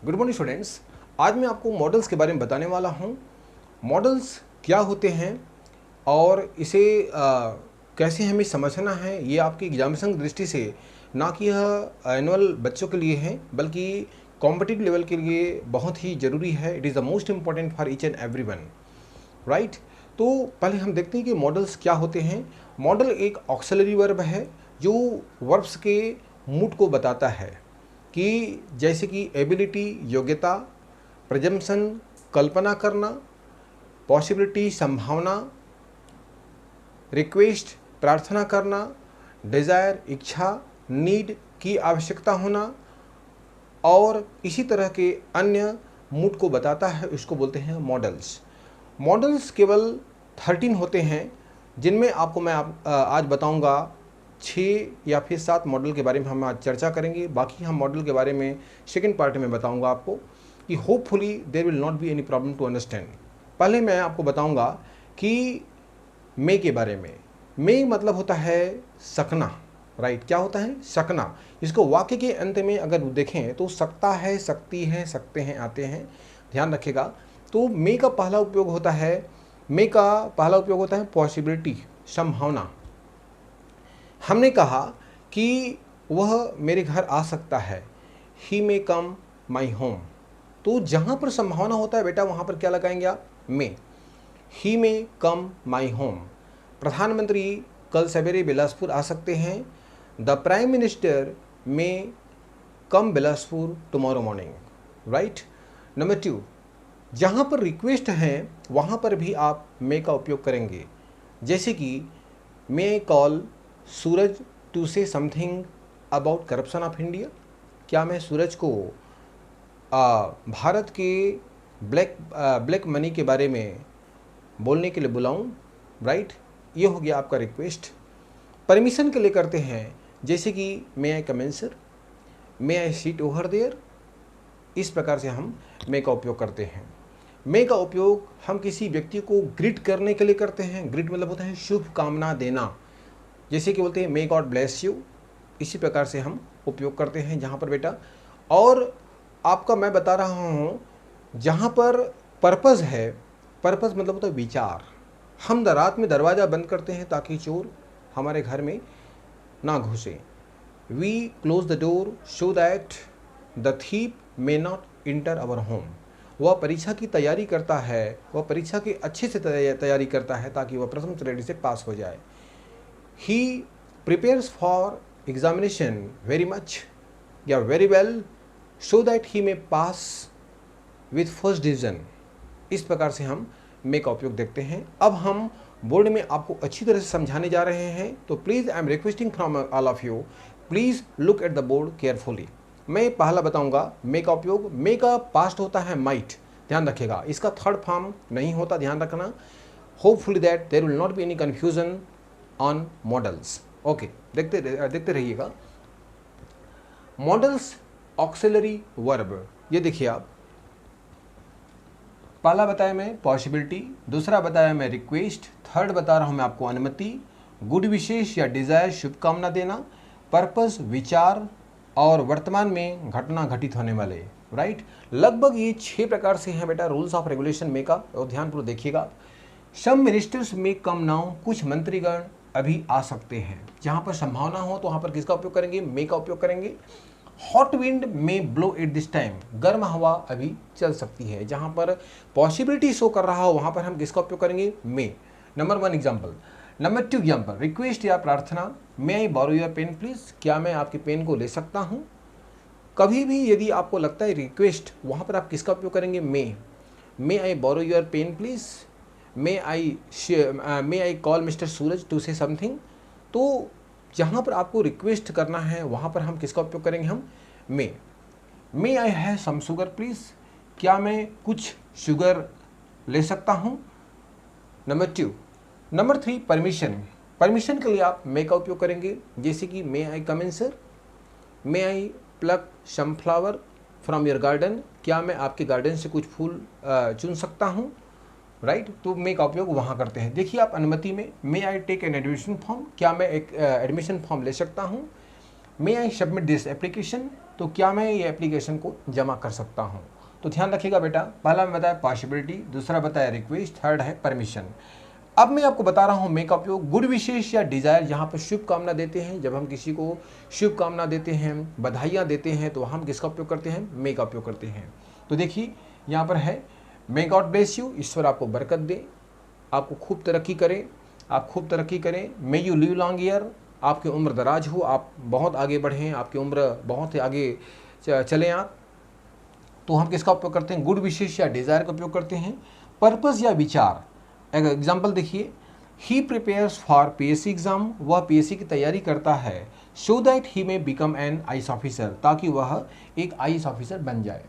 Good morning students. आज मैं आपको मॉडल्स के बारे में बताने वाला हूँ। मॉडल्स क्या होते हैं और इसे कैसे हमें समझना है, ये आपकी एग्जामिनेशन की दृष्टि से ना कि यह एनुअल बच्चों के लिए है बल्कि कॉम्पिटिटिव लेवल के लिए बहुत ही ज़रूरी है। It is the most important for each and every one, right. तो पहले हम देखते हैं कि मॉडल्स क्या होते हैं। मॉडल एक ऑक्सिलरी वर्ब है जो वर्ब्स के मूड को बताता है कि जैसे कि एबिलिटी योग्यता, प्रजम्पशन कल्पना करना, पॉसिबिलिटी संभावना, रिक्वेस्ट प्रार्थना करना, डिज़ायर इच्छा, नीड की आवश्यकता होना और इसी तरह के अन्य मूड को बताता है, इसको बोलते हैं मॉडल्स। मॉडल्स केवल 13 होते हैं जिनमें आपको मैं आज बताऊंगा 6 या फिर 7 मॉडल के बारे में हम आज चर्चा करेंगे। बाकी हम मॉडल के बारे में सेकंड पार्ट में बताऊंगा आपको कि hopefully there will not be any problem to understand. पहले मैं आपको बताऊंगा कि मे के बारे में। मे मतलब होता है सकना, राइट। क्या होता है? सकना। इसको वाक्य के अंत में अगर देखें तो सकता है, सकती है, सकते हैं, आते हैं, ध्यान रखिएगा। तो मे का पहला उपयोग होता है पॉसिबिलिटी, संभावना। हमने कहा कि वह मेरे घर आ सकता है, ही मे कम माई होम। तो जहाँ पर संभावना होता है बेटा वहाँ पर क्या लगाएंगे आप? मे। ही मे कम माई होम। प्रधानमंत्री कल सवेरे बिलासपुर आ सकते हैं। The prime minister may come Bilaspur tomorrow morning, right. Number 2, जहाँ पर रिक्वेस्ट है वहाँ पर भी आप मे का उपयोग करेंगे। जैसे कि may call Suraj to say something about corruption of India. क्या मैं सूरज को भारत के ब्लैक मनी के बारे में बोलने के लिए बुलाऊं, राइट। ये हो गया आपका रिक्वेस्ट। परमिशन के लिए करते हैं, जैसे कि may I come in sir, may I sit over there. इस प्रकार से हम मे का उपयोग करते हैं। मे का उपयोग हम किसी व्यक्ति को ग्रीट करने के लिए करते हैं। ग्रीट मतलब होता है शुभ कामना देना, जैसे कि बोलते हैं मे गॉड ब्लेस यू। इसी प्रकार से हम उपयोग करते हैं जहाँ पर बेटा। और आपका मैं बता रहा हूँ जहाँ पर पर्पज़ है, पर्पज़ मतलब होता है विचार। हम रात में दरवाज़ा बंद करते हैं ताकि चोर हमारे घर में ना घुसे। We close the door so that the thief may not enter our home. वह परीक्षा की तैयारी करता है, वह परीक्षा की अच्छे से तैयारी करता है ताकि वह प्रथम श्रेणी से पास हो जाए। He prepares for examination very much या very well so that he may pass with first division। इस प्रकार से हम मे का उपयोग देखते हैं। अब हम बोर्ड में आपको अच्छी तरह से समझाने जा रहे हैं, तो please I am requesting from all of you, please look at the board carefully. मैं पहला बताऊंगा मे का उपयोग। मे का पास्ट होता है माइट, ध्यान रखिएगा। इसका थर्ड फॉर्म नहीं होता, ध्यान रखना। Hopefully that there will not be any confusion on models. Okay, देखते रहिएगा। मॉडल्स ऑक्सिलरी वर्ब, ये देखिए आप। पहला बताया मैं पॉसिबिलिटी, दूसरा बताया मैं रिक्वेस्ट, थर्ड बता रहा हूं मैं आपको अनुमति, गुड विशेष या डिजायर शुभकामना देना, पर्पस विचार, और वर्तमान में घटना घटित होने वाले, राइट। लगभग ये 6 प्रकार से हैं बेटा रूल्स ऑफ रेगुलेशन मे का, और ध्यानपूर्वक देखिएगा। सम मिनिस्टर्स मे कम नाउ, कुछ मंत्रीगण अभी आ सकते हैं। जहां पर संभावना हो तो वहां पर किसका उपयोग करेंगे? मे का उपयोग करेंगे। Hot wind may blow at this time, गर्म हवा अभी चल सकती है। जहां पर पॉसिबिलिटी शो कर रहा हो वहां पर हम किसका उपयोग करेंगे? May. Number 1 example. Number 2 example, request या प्रार्थना, may I borrow your pen please, क्या मैं आपके पेन को ले सकता हूँ। कभी भी यदि आपको लगता है रिक्वेस्ट, वहां पर आप किसका उपयोग करेंगे? May I borrow your pen please, may I call mister Suraj to say something. तो जहाँ पर आपको रिक्वेस्ट करना है वहाँ पर हम किसका उपयोग करेंगे? हम may I have some sugar please, क्या मैं कुछ शुगर ले सकता हूँ। नंबर 2। Number 3 permission. परमिशन के लिए आप मे का उपयोग करेंगे, जैसे कि may I come in sir, may I pluck some flower from your garden, क्या मैं आपके गार्डन से कुछ फूल चुन सकता हूँ, राइट। तो मे का उपयोग वहाँ करते हैं। देखिए आप अनुमति में, may I take an admission form, क्या मैं एक एडमिशन फॉर्म ले सकता हूँ। May I submit this application, तो क्या मैं ये एप्लीकेशन को जमा कर सकता हूँ। तो ध्यान रखिएगा बेटा, पहला मैं बताया पॉसिबिलिटी, दूसरा बताया रिक्वेस्ट, थर्ड है परमिशन। अब मैं आपको बता रहा हूँ मे का उपयोग। गुड विशेष या डिज़ायर, यहाँ पर शुभकामना देते हैं। जब हम किसी को शुभकामना देते हैं, बधाइयाँ देते हैं, तो हम किसका उपयोग करते हैं? मे का उपयोग करते हैं। तो देखिए यहाँ पर है मे गॉड ब्लेस यू, ईश्वर आपको बरकत दे, आपको खूब तरक्की करें, आप खूब तरक्की करें। May you live long year, आपकी उम्र दराज हो, आप बहुत आगे बढ़ें, आपकी उम्र बहुत आगे चलें आप। तो हम किसका उपयोग करते हैं? गुड विशेष या डिज़ायर का उपयोग करते हैं। पर्पस या विचार, एग्जाम्पल देखिए, ही प्रिपेयर्स फॉर पीएससी एग्जाम, वह पीएससी की तैयारी करता है, so that he may become an IAS officer, ताकि वह एक आईएएस ऑफिसर बन जाए।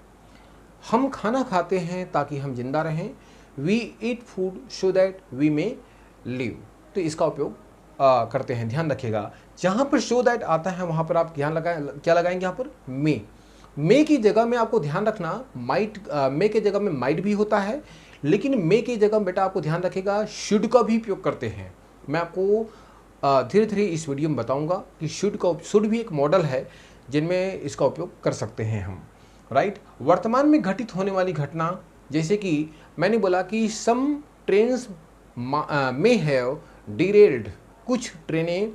हम खाना खाते हैं ताकि हम जिंदा रहें, we eat food so that we may live, तो इसका उपयोग करते हैं। ध्यान रखिएगा, जहाँ पर सो दैट आता है वहाँ पर आप ध्यान लगाएं, क्या लगाएंगे यहाँ पर? मे की जगह में आपको ध्यान रखना, माइट, मे के जगह में माइट भी होता है, लेकिन मे की जगह बेटा आपको ध्यान रखिएगा शुड का भी उपयोग करते हैं। मैं आपको धीरे धीरे इस वीडियो में बताऊंगा कि शुड भी एक मॉडल है जिनमें इसका उपयोग कर सकते हैं हम, राइट। वर्तमान में घटित होने वाली घटना, जैसे कि मैंने बोला कि सम ट्रेन्स मे हैव डिरेल्ड, कुछ ट्रेनें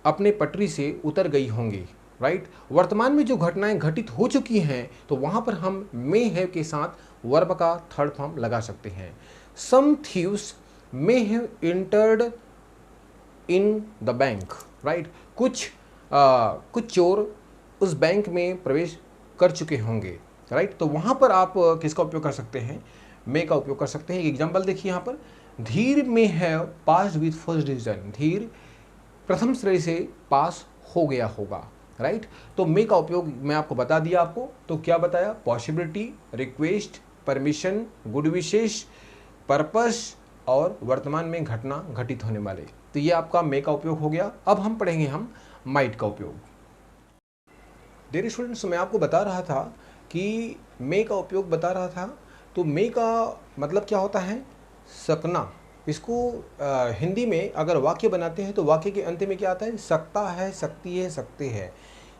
अपने पटरी से उतर गई होंगी, राइट। वर्तमान में जो घटनाएं घटित हो चुकी हैं, तो वहां पर हम मे हैव के साथ वर्ब का थर्ड फॉर्म लगा सकते हैं। Some thieves may have entered in the bank, right. कुछ चोर उस बैंक में प्रवेश कर चुके होंगे, राइट। तो वहां पर आप किसका उपयोग कर सकते हैं? मे का उपयोग कर सकते हैं। एक एग्जाम्पल देखिए यहाँ पर, धीर may have pass with first division, धीर प्रथम श्रेणी से पास हो गया होगा, राइट। तो मे का उपयोग मैं आपको बता दिया आपको। तो क्या बताया? पॉसिबिलिटी, रिक्वेस्ट, परमिशन, गुड विशेष, पर्पस और वर्तमान में घटना घटित होने वाले। तो ये आपका मे का उपयोग हो गया। अब हम पढ़ेंगे हम माइट का उपयोग। डियर स्टूडेंट्स, मैं आपको बता रहा था कि मे का उपयोग बता रहा था। तो मे का मतलब क्या होता है? सकना। इसको हिंदी में अगर वाक्य बनाते हैं तो वाक्य के अंत में क्या आता है? सकता है, सकती है, सकते हैं।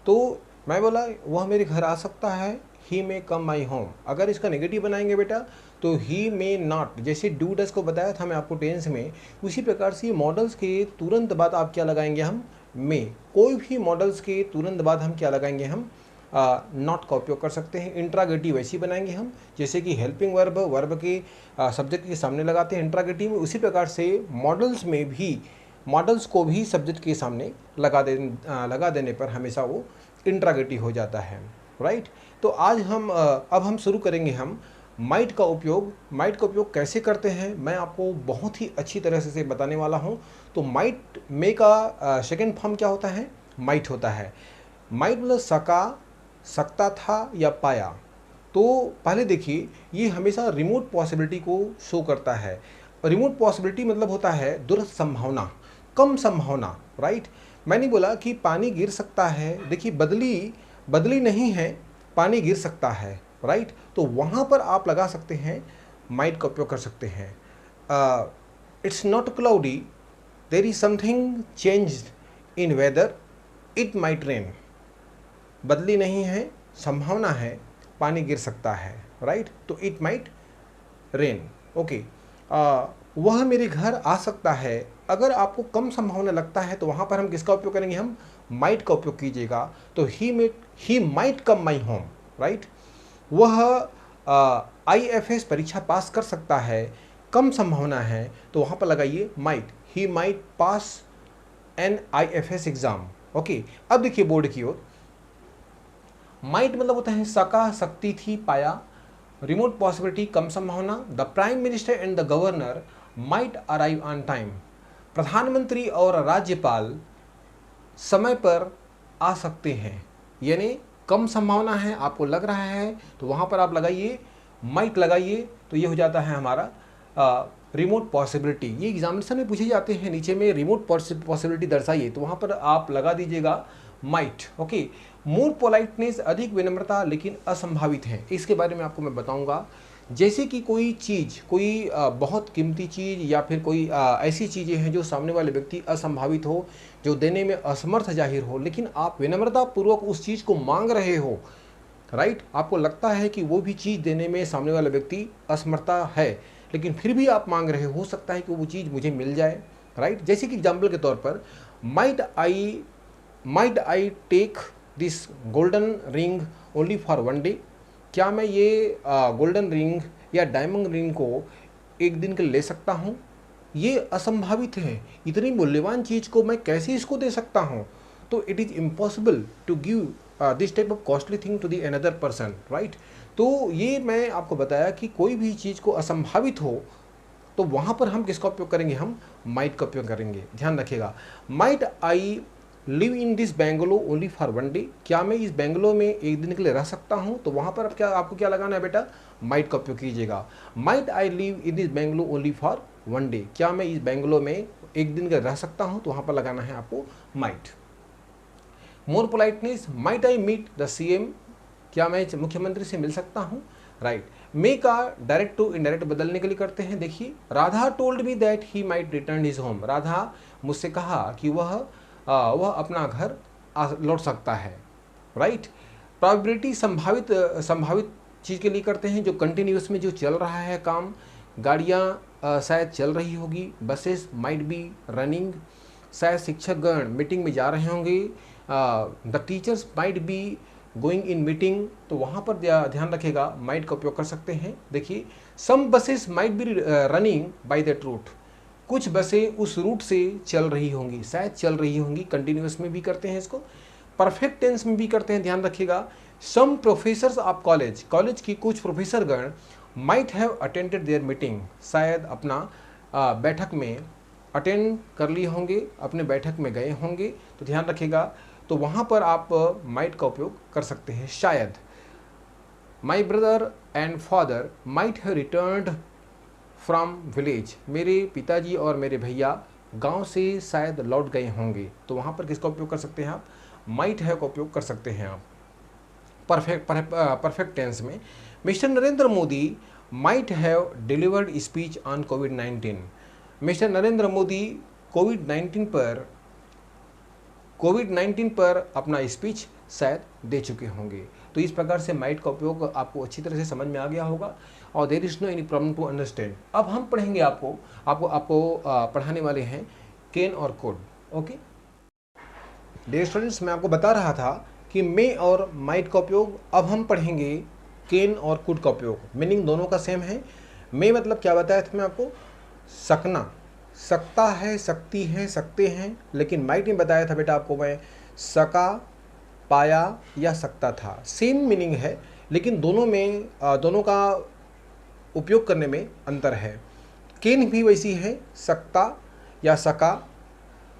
तो मैं बोला वह मेरे घर आ सकता है, ही मे कम माई होम। अगर इसका नेगेटिव बनाएंगे बेटा तो ही मे नॉट, जैसे डू डस को बताया था मैं आपको टेंस में, उसी प्रकार से मॉडल्स के तुरंत बाद आप क्या लगाएंगे? हम मे। कोई भी मॉडल्स के तुरंत बाद हम क्या लगाएंगे? हम नॉट का उपयोग कर सकते हैं। इंट्रागेटिव वैसे बनाएंगे हम, जैसे कि हेल्पिंग वर्ब के सब्जेक्ट के सामने लगाते हैं इंट्रागेटिव में, उसी प्रकार से मॉडल्स में भी, मॉडल्स को भी सब्जेक्ट के सामने लगा देने पर हमेशा वो इंट्रागेटिव हो जाता है, राइट। तो आज हम अब हम शुरू करेंगे हम माइट का उपयोग। माइट का उपयोग कैसे करते हैं मैं आपको बहुत ही अच्छी तरह से बताने वाला हूँ। तो माइट, मे का सेकेंड फॉर्म क्या होता है? माइट होता है। माइट मतलब सका, सकता था या पाया। तो पहले देखिए, ये हमेशा रिमोट पॉसिबिलिटी को शो करता है। रिमोट पॉसिबिलिटी मतलब होता है दूर संभावना, कम संभावना, राइट। मैंने बोला कि पानी गिर सकता है, देखिए बदली नहीं है, पानी गिर सकता है, राइट। तो वहाँ पर आप लगा सकते हैं, माइट का उपयोग कर सकते हैं। It's not cloudy, there is something changed in weather, it might rain. बदली नहीं है, संभावना है, पानी गिर सकता है, राइट। तो इट माइट रेन, ओके। वह मेरे घर आ सकता है। अगर आपको कम संभावना लगता है तो वहाँ पर हम किसका उपयोग करेंगे? हम माइट का उपयोग कीजिएगा। तो he might come my home, right. वह IFS परीक्षा पास कर सकता है, कम संभावना है, तो वहाँ पर लगाइए might, he might pass an IFS exam, okay. अब देखिए बोर्ड की ओर, माइट मतलब होता है सका, सकती थी, पाया। रिमोट पॉसिबिलिटी, कम संभावना। The prime minister and the governor might arrive on time, प्रधानमंत्री और राज्यपाल समय पर आ सकते हैं, यानी कम संभावना है, आपको लग रहा है, तो वहाँ पर आप लगाइए माइट लगाइए। तो ये हो जाता है हमारा रिमोट पॉसिबिलिटी। ये एग्जामिनेशन में पूछे जाते हैं, नीचे में रिमोट पॉसिबिलिटी दर्शाइए, तो वहाँ पर आप लगा दीजिएगा माइट, ओके। मोर पोलाइटनेस, अधिक विनम्रता लेकिन असंभावित है, इसके बारे में आपको मैं बताऊंगा। जैसे कि कोई चीज़, कोई बहुत कीमती चीज़ या फिर कोई ऐसी चीज़ें हैं जो सामने वाले व्यक्ति असंभावित हो, जो देने में असमर्थ जाहिर हो, लेकिन आप विनम्रतापूर्वक उस चीज़ को मांग रहे हो, राइट। आपको लगता है कि वो भी चीज़ देने में सामने वाला व्यक्ति असमर्था है, लेकिन फिर भी आप मांग रहे हो सकता है कि वो चीज़ मुझे मिल जाए, राइट। जैसे कि एग्जाम्पल के तौर पर might I take this golden ring only for one day, क्या मैं ये गोल्डन रिंग या डायमंड रिंग को एक दिन के लिए ले सकता हूँ? ये असंभावित है, इतनी मूल्यवान चीज़ को मैं कैसे इसको दे सकता हूँ? तो it is impossible to give this type of costly thing to the another person, right. तो ये मैं आपको बताया कि कोई भी चीज़ को असंभावित हो तो वहाँ पर हम किसका उपयोग करेंगे? हम माइट का उपयोग करेंगे। ध्यान रखिएगा, might I live in this bungalow only for one day, क्या मैं इस बेंगलो में एक दिन के लिए रह सकता हूँ? तो वहाँ पर अब क्या आपको क्या लगाना है बेटा? माइट का उपयोग कीजिएगा। Might I live in this bungalow only for one day, क्या मैं इस बेंगलो में एक दिन के लिए रह सकता हूँ? तो वहाँ पर लगाना है आपको might. More politeness, might I meet the CM, क्या मैं मुख्यमंत्री से मिल सकता हूँ? राइट। मे का डायरेक्ट टू इनडायरेक्ट बदलने के लिए करते हैं। देखिए, Radha told me that he might return his home, Radha मुझसे कहा कि वह अपना घर लौट सकता है, राइट। प्रोबेबिलिटी, संभावित चीज़ के लिए करते हैं जो कंटिन्यूस में जो चल रहा है काम, गाड़ियाँ शायद चल रही होगी, बसेस माइट बी रनिंग, शायद शिक्षकगण मीटिंग में जा रहे होंगे, the teachers might be going in meeting, तो वहाँ पर ध्यान रखेगा माइट का उपयोग कर सकते हैं। देखिए, some buses might be running by that route, कुछ बसें उस रूट से चल रही होंगी, शायद चल रही होंगी, कंटिन्यूस में भी करते हैं इसको, परफेक्ट टेंस में भी करते हैं। ध्यान रखिएगा, सम प्रोफेसर्स ऑफ कॉलेज की कुछ प्रोफेसर गण might have attended their meeting, शायद अपना बैठक में अटेंड कर लिए होंगे, अपने बैठक में गए होंगे, तो ध्यान रखिएगा, तो वहाँ पर आप माइट का उपयोग कर सकते हैं। शायद, my brother and father might have returned from village, मेरे पिताजी और मेरे भैया गांव से शायद लौट गए होंगे, तो वहाँ पर किसका उपयोग कर सकते हैं आप? माइट हैव का उपयोग कर सकते हैं आप परफेक्ट टेंस में। Mister Narendra Modi might have delivered speech on COVID, mister Narendra Modi COVID पर अपना स्पीच शायद दे चुके होंगे। तो इस प्रकार से माइट का उपयोग आपको अच्छी तरह से समझ में आ गया होगा और there is no any problem to understand. अब हम पढ़ेंगे आपको पढ़ाने वाले हैं कैन और कुड। ओके डियर स्टूडेंट्स, मैं आपको बता रहा था कि मे और माइट का उपयोग, अब हम पढ़ेंगे कैन और कुड का उपयोग। मीनिंग दोनों का सेम है। मे मतलब क्या बताया था मैं आपको? सकना, सकता है, सकती है, सकते हैं, लेकिन माइट में बताया था बेटा आपको मैं सका, पाया या सकता था। सेम मीनिंग है, लेकिन दोनों का उपयोग करने में अंतर है। केन भी वैसी है, सकता या सका।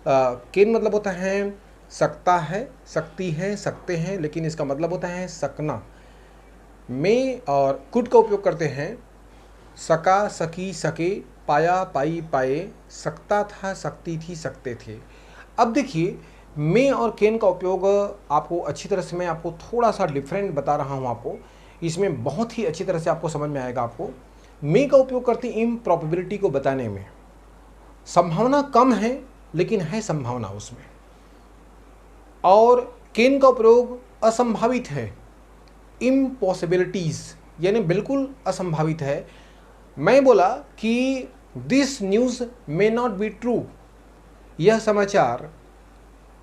केन मतलब होता है सकता है, सकती है, सकते हैं, लेकिन इसका मतलब होता है सकना। मे और कुड का उपयोग करते हैं सका, सकी, सके, पाया, पाई, पाए, सकता था, सकती थी, सकते थे। अब देखिए, मे और कैन का उपयोग आपको अच्छी तरह से, मैं आपको थोड़ा सा डिफरेंट बता रहा हूँ आपको, इसमें बहुत ही अच्छी तरह से आपको समझ में आएगा। आपको मे का उपयोग करते हैं इम्प्रॉबेबिलिटी को बताने में, संभावना कम है लेकिन है संभावना उसमें। और कैन का प्रयोग असंभावित है, इम्पॉसिबिलिटीज, यानी बिल्कुल असंभावित है। मैं बोला कि this news may not be true, यह समाचार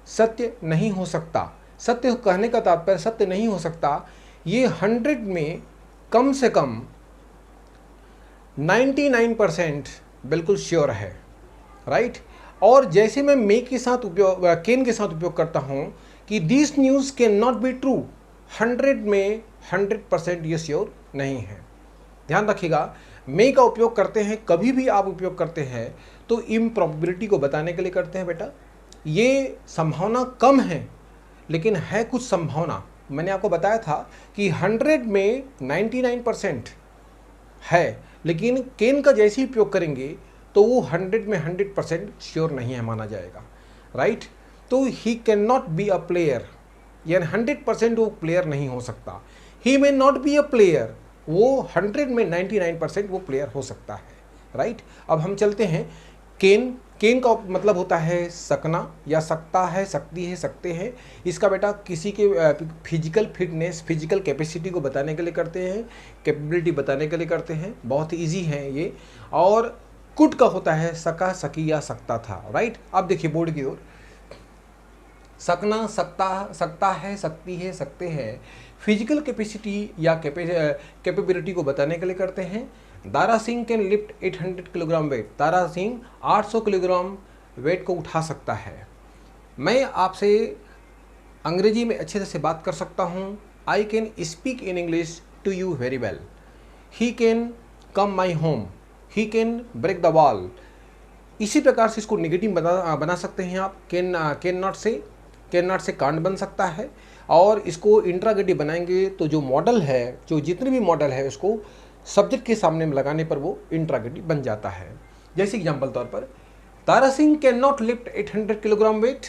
सत्य नहीं हो सकता। सत्य कहने का तात्पर्य सत्य नहीं हो सकता, ये 100 में कम से कम 99% बिल्कुल श्योर है, राइट। और जैसे मैं मे के साथ उपयोग, कैन के साथ उपयोग करता हूँ कि this news can not be true, 100 में 100% ये श्योर नहीं है। ध्यान रखिएगा, मे का उपयोग करते हैं, कभी भी आप उपयोग करते हैं तो इम्प्रॉबेबिलिटी को बताने के लिए करते हैं बेटा। ये संभावना कम है लेकिन है कुछ संभावना। मैंने आपको बताया था कि 100 में 99% है, लेकिन कैन का जैसे ही उपयोग करेंगे तो वो 100 में 100% श्योर नहीं है माना जाएगा, राइट। तो he can not be a player, यानी 100% वो प्लेयर नहीं हो सकता। He may not be a player, वो 100 में 99% वो प्लेयर हो सकता है, राइट। अब हम चलते हैं केन। केन का मतलब होता है सकना या सकता है, सकती है, सकते हैं। इसका बेटा किसी के फिजिकल फिटनेस, फिजिकल कैपेसिटी को बताने के लिए करते हैं, कैपेबिलिटी बताने के लिए करते हैं, बहुत ईजी है ये। और कुड का होता है सका, सकी या सकता था, राइट। अब देखिए बोर्ड की ओर, सकना, सकता है, सकती है, सकते हैं, फिजिकल कैपेसिटी या कैपेबिलिटी को बताने के लिए करते हैं। Dara Singh can lift 800 kilogram wait. Dara Singh 800 kilogram wait को उठा सकता है। मैं आपसे अंग्रेजी में अच्छे से बात कर सकता हूँ। I can speak in English to you very well. He can come my home. He can break the wall. इसी प्रकार से इसको नेगेटिव बना सकते हैं आप। कैन नॉट से कांड बन सकता है। और इसको इंट्रागेटिव बनाएंगे तो जो मॉडल है, जो जितने भी मॉडल है, उसको सब्जेक्ट के सामने में लगाने पर वो इंट्रागेटिव बन जाता है। जैसे एग्जांपल तौर पर, Dara Singh can not lift 800 kilogram wait.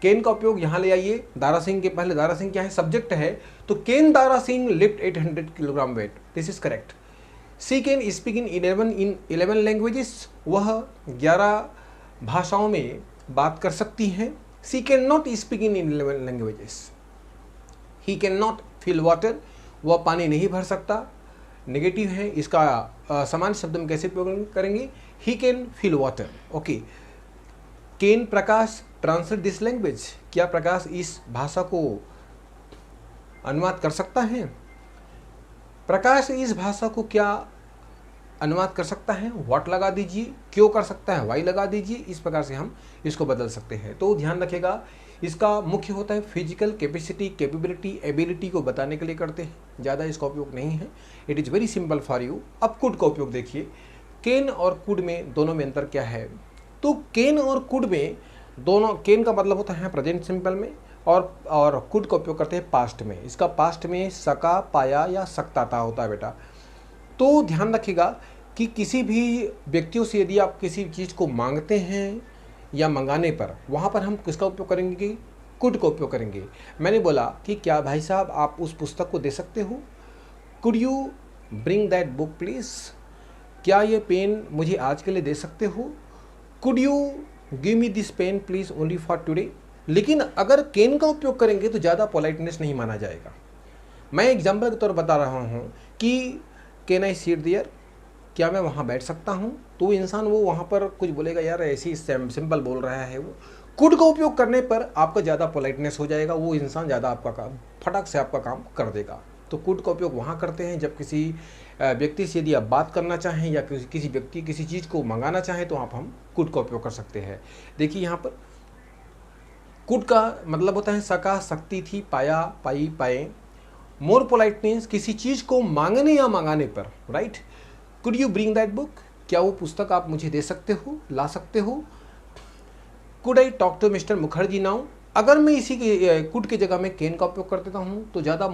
Can का उपयोग यहाँ ले आइए। दारा सिंह के पहले दारा सिंह क्या है, सब्जेक्ट है, तो can Dara Singh lift 800 kilogram weight, this is correct. She can speak in 11 languages. वह 11 भाषाओं में बात कर सकती हैं। She can not speak in 11 languages. He can not fill water. वह पानी नहीं भर सकता, नेगेटिव है। इसका समान शब्द में कैसे उपयोग करेंगे, he can fill water, okay. Can Prakash translate this language. क्या प्रकाश इस भाषा को अनुवाद कर सकता है? प्रकाश इस भाषा को क्या अनुवाद कर सकता है? व्हाट लगा दीजिए। क्यों कर सकता है? वाई लगा दीजिए। इस प्रकार से हम इसको बदल सकते हैं। तो ध्यान रखिएगा, इसका मुख्य होता है फिजिकल कैपेसिटी, कैपेबिलिटी, एबिलिटी को बताने के लिए करते हैं, ज़्यादा इसका उपयोग नहीं है। It is very simple for you. अब कुड का उपयोग देखिए। कैन और कुड में दोनों में अंतर क्या है? तो कैन और कुड में दोनों, कैन का मतलब होता है प्रेजेंट सिंपल में, और कुड का उपयोग करते हैं पास्ट में। इसका पास्ट में सका, पाया या सकता होता है बेटा। तो ध्यान रखिएगा कि किसी भी व्यक्तियों से यदि आप किसी चीज़ को मांगते हैं या मंगाने पर, वहाँ पर हम किसका उपयोग करेंगे कि कुड का उपयोग करेंगे। मैंने बोला कि क्या भाई साहब आप उस पुस्तक को दे सकते हो? Could you bring that book please. क्या ये पेन मुझे आज के लिए दे सकते हो? Could you give me this pen please only for today. लेकिन अगर कैन का उपयोग करेंगे तो ज़्यादा पोलाइटनेस नहीं माना जाएगा। मैं एग्जाम्पल के तौर पर बता रहा हूँ कि कैन आई सीट देयर, क्या मैं वहाँ बैठ सकता हूँ? तो इंसान वो वहाँ पर कुछ बोलेगा, यार ऐसी सिंपल बोल रहा है वो। कुड का उपयोग करने पर आपका ज़्यादा पोलाइटनेस हो जाएगा, वो इंसान ज़्यादा आपका काम फटाक से आपका काम कर देगा। तो कुड का उपयोग वहाँ करते हैं जब किसी व्यक्ति से यदि आप बात करना चाहें या किसी व्यक्ति किसी चीज़ को मंगाना चाहें तो आप हम कुड का उपयोग कर सकते हैं। देखिए यहाँ पर कुड का मतलब होता है सका, सकती थी, पाया, पाई, पाए। मोर पोलाइटनेस किसी चीज़ को मांगने या मंगाने पर, right. Could you bring that book, क्या वो पुस्तक आप मुझे दे सकते हो, ला सकते हो? Could I talk to mister Mukherjee now. अगर मैं इसी के कुड की जगह में कैन का उपयोग कर देता हूँ तो ज़्यादा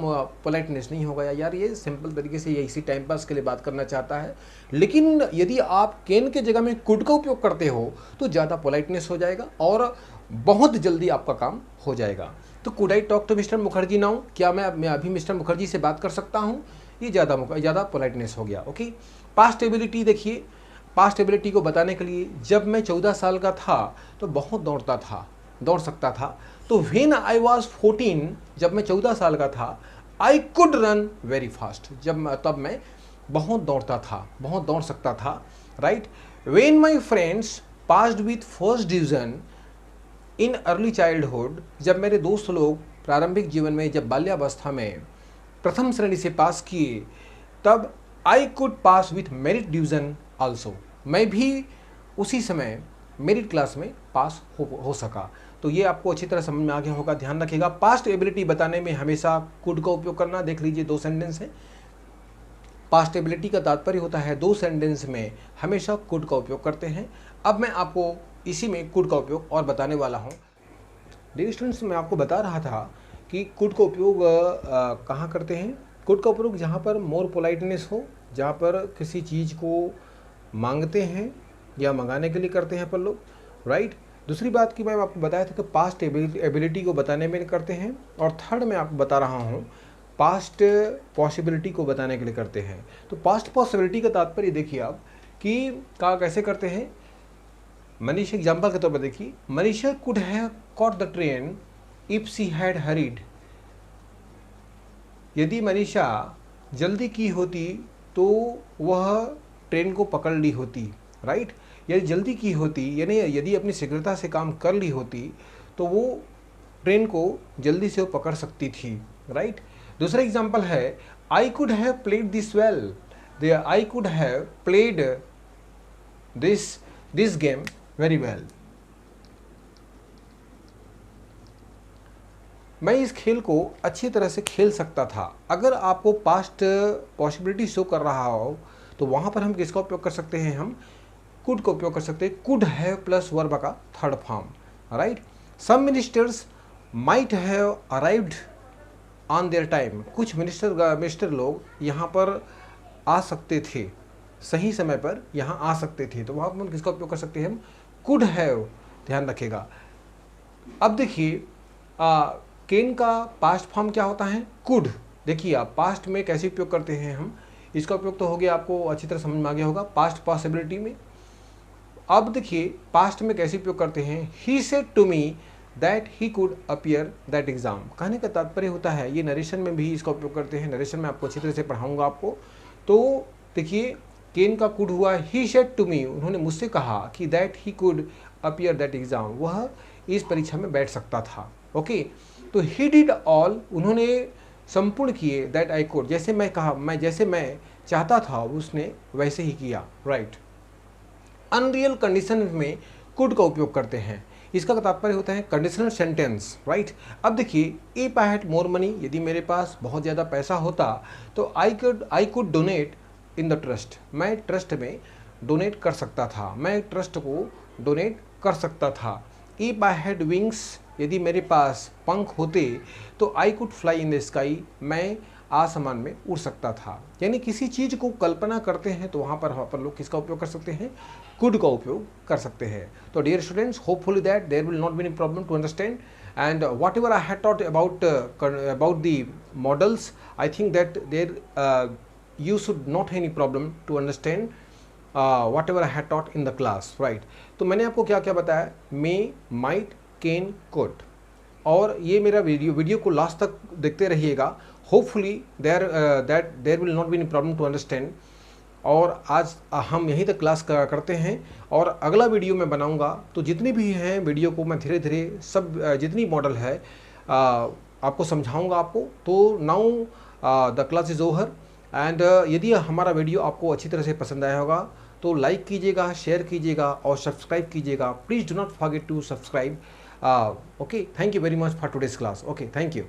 पोलाइटनेस नहीं होगा, यार ये सिंपल तरीके से ये इसी टाइम पास के लिए बात करना चाहता है। लेकिन यदि आप कैन के जगह में कुड का उपयोग करते हो तो ज़्यादा पोलाइटनेस हो जाएगा और बहुत जल्दी आपका काम हो जाएगा। तो could I talk to mister Mukherjee now, क्या मैं अभी मिस्टर मुखर्जी से बात कर सकता हूँ? ये ज़्यादा पोलाइटनेस हो गया, ओके। पास्ट एबिलिटी देखिए, पास्ट एबिलिटी को बताने के लिए, जब मैं 14 साल का था तो बहुत दौड़ सकता था। तो व्हेन आई वॉज 14, जब मैं 14 साल का था, I could run very fast, तब मैं बहुत दौड़ सकता था, right. When my friends passed with first division in early childhood, जब मेरे दोस्त लोग प्रारंभिक जीवन में, जब बाल्यावस्था में प्रथम श्रेणी से पास किए, तब I could pass with merit division also, मैं भी उसी समय मेरिट क्लास में पास हो सका। तो ये आपको अच्छी तरह समझ में आ गया होगा। ध्यान रखिएगा, पास्ट एबिलिटी बताने में हमेशा कुड का उपयोग करना। देख लीजिए 2 सेंटेंस है। पास्ट एबिलिटी का तात्पर्य होता है 2 सेंटेंस में हमेशा कुड का उपयोग करते हैं। अब मैं आपको इसी में कुड का उपयोग और बताने वाला हूँ। डियर स्टूडेंट्स, मैं आपको बता रहा था कि कुड का उपयोग कहाँ करते हैं। कुड का उपयोग जहाँ पर मोर पोलाइटनेस हो, जहाँ पर किसी चीज़ को मांगते हैं या मंगाने के लिए करते हैं पर लोग, राइट। दूसरी बात की मैं आपको बताया था कि पास्ट एबिलिटी को बताने में करते हैं। और थर्ड मैं आपको बता रहा हूँ पास्ट पॉसिबिलिटी को बताने के लिए करते हैं। तो पास्ट पॉसिबिलिटी का तात्पर्य देखिए आप कि कैसे करते हैं। मनीषा एग्जाम्पल के तौर पर देखिए, Manisha could have caught the train if she had hurried. यदि मनीषा जल्दी की होती तो वह ट्रेन को पकड़ ली होती, राइट। यदि जल्दी की होती यानी यदि अपनी शीघ्रता से काम कर ली होती तो वो ट्रेन को जल्दी से वो पकड़ सकती थी, राइट। दूसरा एग्जाम्पल है, I could have played this well. I could have played this game very well. मैं इस खेल को अच्छी तरह से खेल सकता था। अगर आपको पास्ट पॉसिबिलिटी शो कर रहा हो तो वहाँ पर हम किसका उपयोग कर सकते हैं, हम कुड का उपयोग कर सकते हैं। कुड हैव प्लस वर्ब का third form, right. Some ministers might have arrived on their time. कुछ मिनिस्टर लोग यहाँ पर आ सकते थे, सही समय पर यहाँ आ सकते थे, तो वहाँ पर हम किसका उपयोग कर सकते हैं, हम कुड हैव। ध्यान रखिएगा। अब देखिए कैन का पास्ट फॉर्म क्या होता है, कुड। देखिए आप पास्ट में कैसे उपयोग करते हैं हम, इसका उपयोग तो हो गया, आपको अच्छी तरह समझ में आ गया होगा पास्ट पॉसिबिलिटी में। अब देखिए पास्ट में कैसे उपयोग करते हैं, he said to me that he could appear that exam. कहने का तात्पर्य होता है, ये नरेशन में भी इसका उपयोग करते हैं। नरेशन में आपको अच्छी तरह से पढ़ाऊंगा आपको। तो देखिए कैन का कुड हुआ, ही सेड टू मी, उन्होंने मुझसे कहा कि that he could appear that exam, वह इस परीक्षा में बैठ सकता था। ओके, तो ही डिड ऑल, उन्होंने संपूर्ण किए, दैट आई कुड, जैसे मैं चाहता था उसने वैसे ही किया, राइट। अनरियल कंडीशन में कुड का उपयोग करते हैं। इसका तात्पर्य होता है कंडीशनल सेंटेंस, राइट। अब देखिए if I had more money, यदि मेरे पास बहुत ज़्यादा पैसा होता तो I could donate in the trust, मैं ट्रस्ट में डोनेट कर सकता था, मैं ट्रस्ट को डोनेट कर सकता था। इफ आई हैड विंग्स, यदि मेरे पास पंख होते तो I could fly in the sky, मैं आसमान में उड़ सकता था। यानी किसी चीज़ को कल्पना करते हैं तो वहाँ पर लोग किसका उपयोग कर सकते हैं, कुड का उपयोग कर सकते हैं। तो dear students, hopefully that there will not be any problem to understand, and whatever I had taught about the models, I think that there you should not have any problem to understand whatever I had taught in the class, right। तो मैंने आपको क्या क्या बताया, may, might, can, could, और ये मेरा video को लास्ट तक देखते रहिएगा। Hopefully there will not be any problem to understand. और आज हम यहीं तक क्लास करते हैं, और अगला वीडियो मैं बनाऊंगा तो जितनी भी हैं वीडियो को मैं धीरे धीरे सब जितनी मॉडल है आपको समझाऊंगा आपको। तो now the class is over, and यदि हमारा वीडियो आपको अच्छी तरह से पसंद आया होगा तो लाइक कीजिएगा, शेयर कीजिएगा और सब्सक्राइब कीजिएगा। Please do not forget to subscribe. Okay, thank you very much for today's class. Okay, thank you.